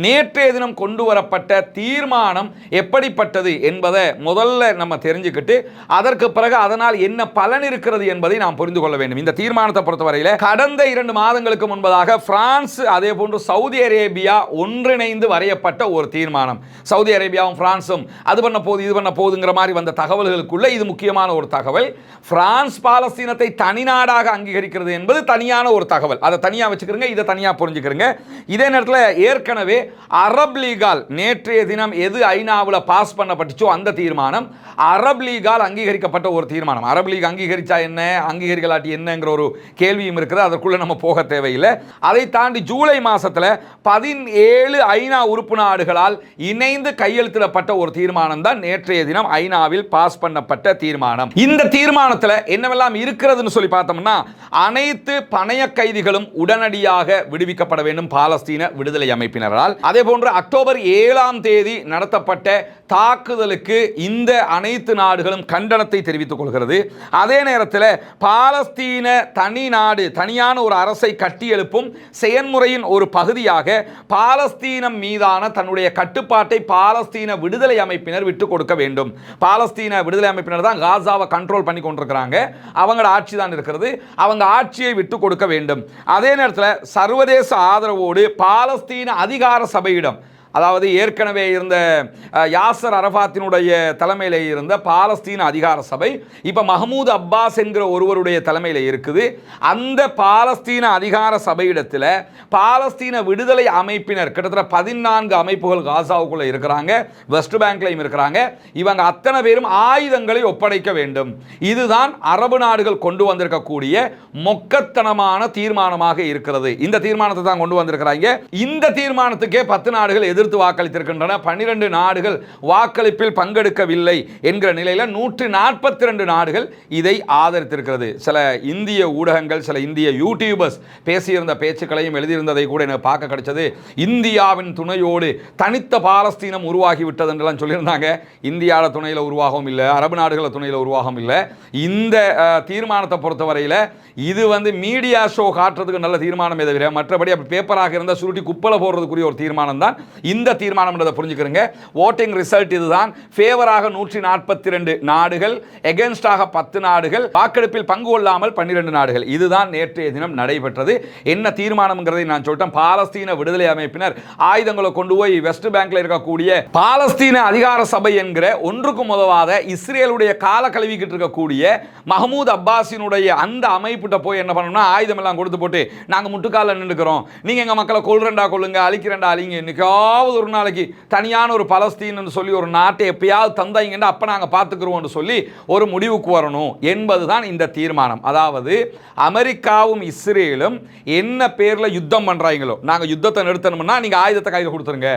நேற்றைய தினம் கொண்டு வரப்பட்ட தீர்மானம் எப்படிப்பட்டது என்பதை முதல்ல நம்ம தெரிஞ்சுக்கிட்டு அதற்கு பிறகு அதனால் என்ன பலன் இருக்கிறது என்பதை நாம் புரிந்து கொள்ள வேண்டும். இந்த தீர்மானத்தை பொறுத்தவரையில் கடந்த 2 மாதங்களுக்கு முன்பதாக பிரான்ஸ் அதே போன்று சவுதி அரேபியா ஒன்றிணைந்து வரையப்பட்ட ஒரு தீர்மானம். சவுதி அரேபியாவும் பிரான்சும் அது பண்ண போகுது இது பண்ண போகுதுங்கிற மாதிரி வந்த தகவல்களுக்குள்ள இது முக்கியமான ஒரு தகவல். பிரான்ஸ் பாலஸ்தீனத்தை தனிநாடாக அங்கீகரிக்கிறது என்பது தனியான ஒரு தகவல். அதை தனியாக வச்சுக்கிறங்க, இதை தனியாக புரிஞ்சுக்கிறங்க. இதே நேரத்தில் ஏற்கனவே அரப் லீகால் நேற்றைய தினம் எது ஐநாவில் பாஸ் பண்ணப்பட்டுச்சோ அந்த தீர்மானம் அரப் லீகால் அங்கீகரிக்கப்பட்ட ஒரு தீர்மானம். அரப் லீக் அங்கீகரிச்சா என்ன, அங்கீகரிக்கலாட்டி என்னங்கிற ஒரு கேள்வியும் இருக்குது. அதற்குள்ள நம்ம போக தேவையில்லை. அதை தாண்டி ஜூலை மாசத்தில் 17 ஐநா உறுப்பு நாடுகளால் இணைந்து கையெழுத்திடப்பட்ட ஒரு தீர்மானம் தான் நேற்றைய தினம் ஐநாவில் பாஸ் பண்ணப்பட்ட தீர்மானம். இந்த தீர்மானத்தில் என்னவெல்லாம் இருக்கிறதுன்னு சொல்லி பார்த்தோம்னா, அனைத்து பணைய கைதிகளும் உடனடியாக விடுவிக்கப்பட வேண்டும் பாலஸ்தீன விடுதலை அமைப்பினரால். அதே போன்று அக்டோபர் 7ஆம் தேதி நடத்தப்பட்ட தாக்குதலுக்கு இந்த அனைத்து நாடுகளும் கண்டனத்தை தெரிவித்துக் கொள்கிறது. அதே நேரத்தில் பாலஸ்தீன தனி நாடு, தனியான ஒரு அரசை கட்டியெழுப்பும் செயல்முறையின் ஒரு பகுதியாக பாலஸ்தீனம் மீதான தன்னுடைய கட்டுப்பாட்டை பாலஸ்தீன விடுதலை அமைப்பினர் விட்டுக் கொடுக்க வேண்டும். பாலஸ்தீன விடுதலை அமைப்பினர் தான் காசாவை கண்ட்ரோல் பண்ணி கொண்டிருக்கிறாங்க. அவங்களோட ஆட்சி தான் இருக்கிறது. அவங்க ஆட்சியை விட்டுக் கொடுக்க வேண்டும். அதே நேரத்தில் சர்வதேச ஆதரவோடு பாலஸ்தீன அதிகார சபையிடம், அதாவது ஏற்கனவே இருந்த யாசர் அரஃபாத்தினுடைய தலைமையில் இருந்த பாலஸ்தீன அதிகார சபை இப்போ மஹமூத் அப்பாஸ் என்கிற ஒருவருடைய தலைமையில் இருக்குது. அந்த பாலஸ்தீன அதிகார சபையிடத்தில் பாலஸ்தீன விடுதலை அமைப்பினர் கிட்டத்தட்ட 14 அமைப்புகள் காசாவுக்குள்ளே இருக்கிறாங்க, வெஸ்ட் பேங்க்லையும் இருக்கிறாங்க. இவங்க அத்தனை பேரும் ஆயுதங்களை ஒப்படைக்க வேண்டும். இதுதான் அரபு நாடுகள் கொண்டு வந்திருக்கக்கூடிய மொக்கத்தனமான தீர்மானமாக இருக்கிறது. இந்த தீர்மானத்தை தான் கொண்டு வந்திருக்கிறாங்க. இந்த தீர்மானத்துக்கே 10 நாடுகள் எதிர்த்து வாக்களித்திருக்கின்றன. 12 நாடுகள் வாக்களிப்பில் பங்கெடுக்கவில்லை என்கிற நிலையில் 142 நாடுகள் இதை ஆதரித்திருக்கிறது. சில இந்திய ஊடகங்கள், சில இந்திய யூடியூபர்ஸ் பேசியிருந்த பேச்சுக்களையும் எழுதியிருந்ததை கூட எனக்கு பார்க்க கிடைச்சது. இந்தியாவின் துணையோடு தனித்த பாலஸ்தீனம் உருவாகிவிட்டது என்றெல்லாம் சொல்லியிருந்தாங்க. இந்தியாவில் துணையில் உருவாகவும் இல்லை, அரபு நாடுகளில் துணையில் உருவாகவும் இல்லை. இந்த தீர்மானத்தை பொறுத்தவரையில் இது மீடியா ஷோ காட்டுறதுக்கு நல்ல தீர்மானம் எதவிர மற்றபடி அப்படி பேப்பராக இருந்தால் சுருட்டி குப்பலை போடுறதுக்குரிய ஒரு தீர்மானம் தான் இந்த தீர்மானம். புரிஞ்சுக்கிறங்க. ஓட்டிங் ரிசல்ட் இதுதான். ஃபேவராக 142 நாடுகள், எகென்ஸ்டாக 10 நாடுகள், வாக்கெடுப்பில் பங்கு கொள்ளாமல் 12 நாடுகள். இதுதான் நேற்றைய தினம் நடைபெற்றது. என்ன தீர்மானம்ங்கிறதை நான் சொல்லிட்டேன். பாலஸ்தீன விடுதலை அமைப்பினர் ஆயுதங்களை கொண்டு போய் வெஸ்ட் பேங்க்ல இருக்கக்கூடிய பாலஸ்தீன அதிகார சபை என்கிற ஒன்றுக்கும் உதவாத இஸ்ரேலுடைய கால கழுவிக்கிட்டு இருக்கக்கூடிய மஹமூத் அப்பாஸினுடைய அந்த அமைப்புட்ட போய் என்ன பண்ணணும்னா, ஆயுதம் எல்லாம் கொடுத்து போட்டு நாங்கள் முட்டுக்கால நின்றுக்கிறோம், நீங்க எங்க மக்களை கொள்றண்டா கொள்ளுங்க, அழிக்கிறண்டா அழிங்க, இன்னைக்காவது ஒரு நாளைக்கு தனியான ஒரு பலஸ்தீன் சொல்லி ஒரு நாட்டை எப்பயாவது தந்தாங்கன்னா அப்ப நாங்க பார்த்துக்கிறோம் சொல்லி ஒரு முடிவுக்கு வரணும் என்பதுதான் இந்த தீர்மானம். அதாவது அமெரிக்காவும் இஸ்ரேலும் என்ன பேர்ல யுத்தம் பண்றாங்களோ, நாங்க யுத்தத்தை நிறுத்தணும்னா நீங்க ஆயுதத்தை கையில் கொடுத்துருங்க,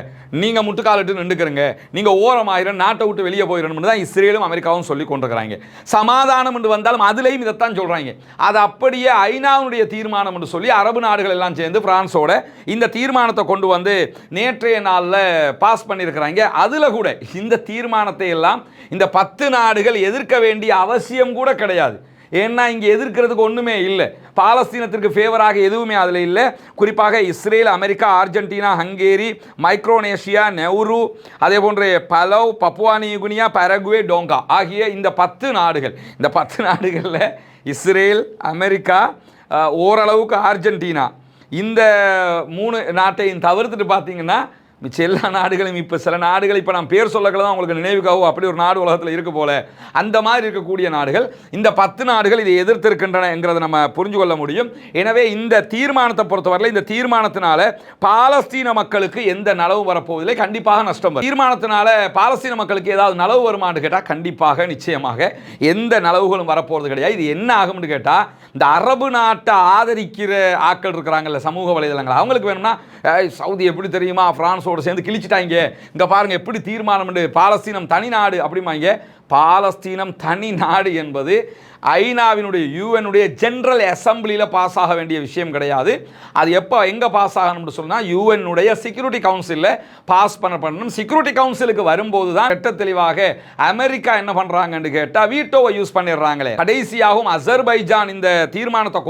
நீங்க முட்டுக்காலிட்டு நின்றுக்கிறங்க, நீங்க ஓரமாயிரம் நாட்டை விட்டு வெளியே போயிடணும் தான் இஸ்ரேலும் அமெரிக்காவும் சொல்லி கொண்டிருக்கிறாங்க. சமாதானம் என்று வந்தாலும் அதுலேயும் இதைத்தான் சொல்றாங்க. அது அப்படியே ஐநாவுடைய தீர்மானம் என்று சொல்லி அரபு நாடுகள் எல்லாம் சேர்ந்து பிரான்ஸோட இந்த தீர்மானத்தை கொண்டு வந்து நேற்றைய நாளில் பாஸ் பண்ணியிருக்கிறாங்க. அதில் கூட இந்த தீர்மானத்தை எல்லாம் இந்த 10 நாடுகள் எதிர்க்க வேண்டிய அவசியம் கூட கிடையாது. ஏன்னா இங்கே எதிர்க்கிறதுக்கு ஒன்றுமே இல்லை. பாலஸ்தீனத்திற்கு ஃபேவராக எதுவுமே அதில் இல்லை. குறிப்பாக Israel, America, Argentina, Hungary, Micronesia, Nauru, அதே போன்ற Palau, Papua New Guinea, Paraguay, Tonga ஆகிய இந்த 10 நாடுகள். இந்த 10 நாடுகளில் இஸ்ரேல், அமெரிக்கா, ஓரளவுக்கு அர்ஜென்டினா, இந்த 3 நாட்டையும் தவிர்த்துட்டு பார்த்தீங்கன்னா மிச்ச எல்லா நாடுகளையும் இப்போ சில நாடுகள் இப்போ நான் பேர் சொல்லக்கள் தான் உங்களுக்கு நினைவுக்காகவும் அப்படி ஒரு நாடு உலகத்தில் இருக்கு போல அந்த மாதிரி இருக்கக்கூடிய நாடுகள், இந்த 10 நாடுகள் இதை எதிர்த்திருக்கின்றன என்கிறத நம்ம புரிஞ்சு கொள்ள முடியும். எனவே இந்த தீர்மானத்தை பொறுத்தவரையில் இந்த தீர்மானத்தினால பாலஸ்தீன மக்களுக்கு எந்த நலவு வரப்போவதில்லை, கண்டிப்பாக நஷ்டம் வரும். தீர்மானத்தினால பாலஸ்தீன மக்களுக்கு ஏதாவது நலவு வருமானு கேட்டால் கண்டிப்பாக நிச்சயமாக எந்த நலவுகளும் வரப்போகிறது கிடையாது. இது என்ன ஆகும்னு கேட்டால், இந்த அரபு நாட்டை ஆதரிக்கிற ஆட்கள் இருக்கிறாங்கல்ல சமூக வலைதளங்கள், அவங்களுக்கு வேணும்னா சவுதி எப்படி தெரியுமா பிரான்ஸோடு சேர்ந்து கிழிச்சிட்டாங்க, இங்கே பாருங்க எப்படி தீர்மானம் பாலஸ்தீனம் தனி நாடு அப்படிமாங்க. பாலஸ்தீனம் தனி நாடு என்பது ஐநாவினுடைய யூஎனுடைய ஜெனரல் அசம்பிளியில் பாஸ் ஆக வேண்டிய விஷயம் கிடையாது. அது எப்போ எங்கே பாஸ் ஆகணும்னு சொன்னால் யூஎனுடைய செக்யூரிட்டி கவுன்சிலில் பாஸ் பண்ணணும். செக்யூரிட்டி கவுன்சிலுக்கு வரும்போது தான் வெட்ட தெளிவாக அமெரிக்கா என்ன பண்ணுறாங்கன்னு கேட்டால் வீட்டோவை யூஸ் பண்ணிடுறாங்களே. கடைசியாகவும் அசர்பைஜான் இந்த தீர்மானத்தை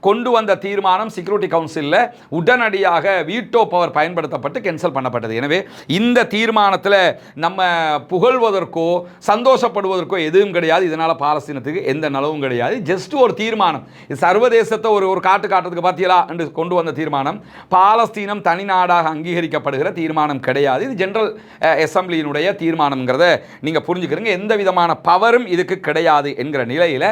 கொண்டு வந்த தீர்மானம் செக்யூரிட்டி கவுன்சிலில் உடனடியாக வீட்டோ பவர் பயன்படுத்தப்பட்டு கேன்சல் பண்ணப்பட்டது. எனவே இந்த தீர்மானத்தில் நம்ம புகழ்வதற்கோ சந்தோஷப்படுவதற்கோ எதுவும் கிடையாது. இதனால் பாலஸ்தீன எந்த நலவும் கிடையாது. ஜஸ்ட் ஒரு தீர்மானம், சர்வதேசத்தை ஒரு காட்டுறதுக்கு பார்த்தீங்களா என்று கொண்டு வந்த தீர்மானம். பாலஸ்தீனம் தனி நாடாக அங்கீகரிக்கப்படுகிற தீர்மானம் கிடையாது. இது ஜெனரல் அசம்பிளியினுடைய தீர்மானம்ங்கிறத நீங்க புரிஞ்சுக்கிறீங்க. எந்த விதமான பவரும் இதுக்கு கிடையாது என்கிற நிலையில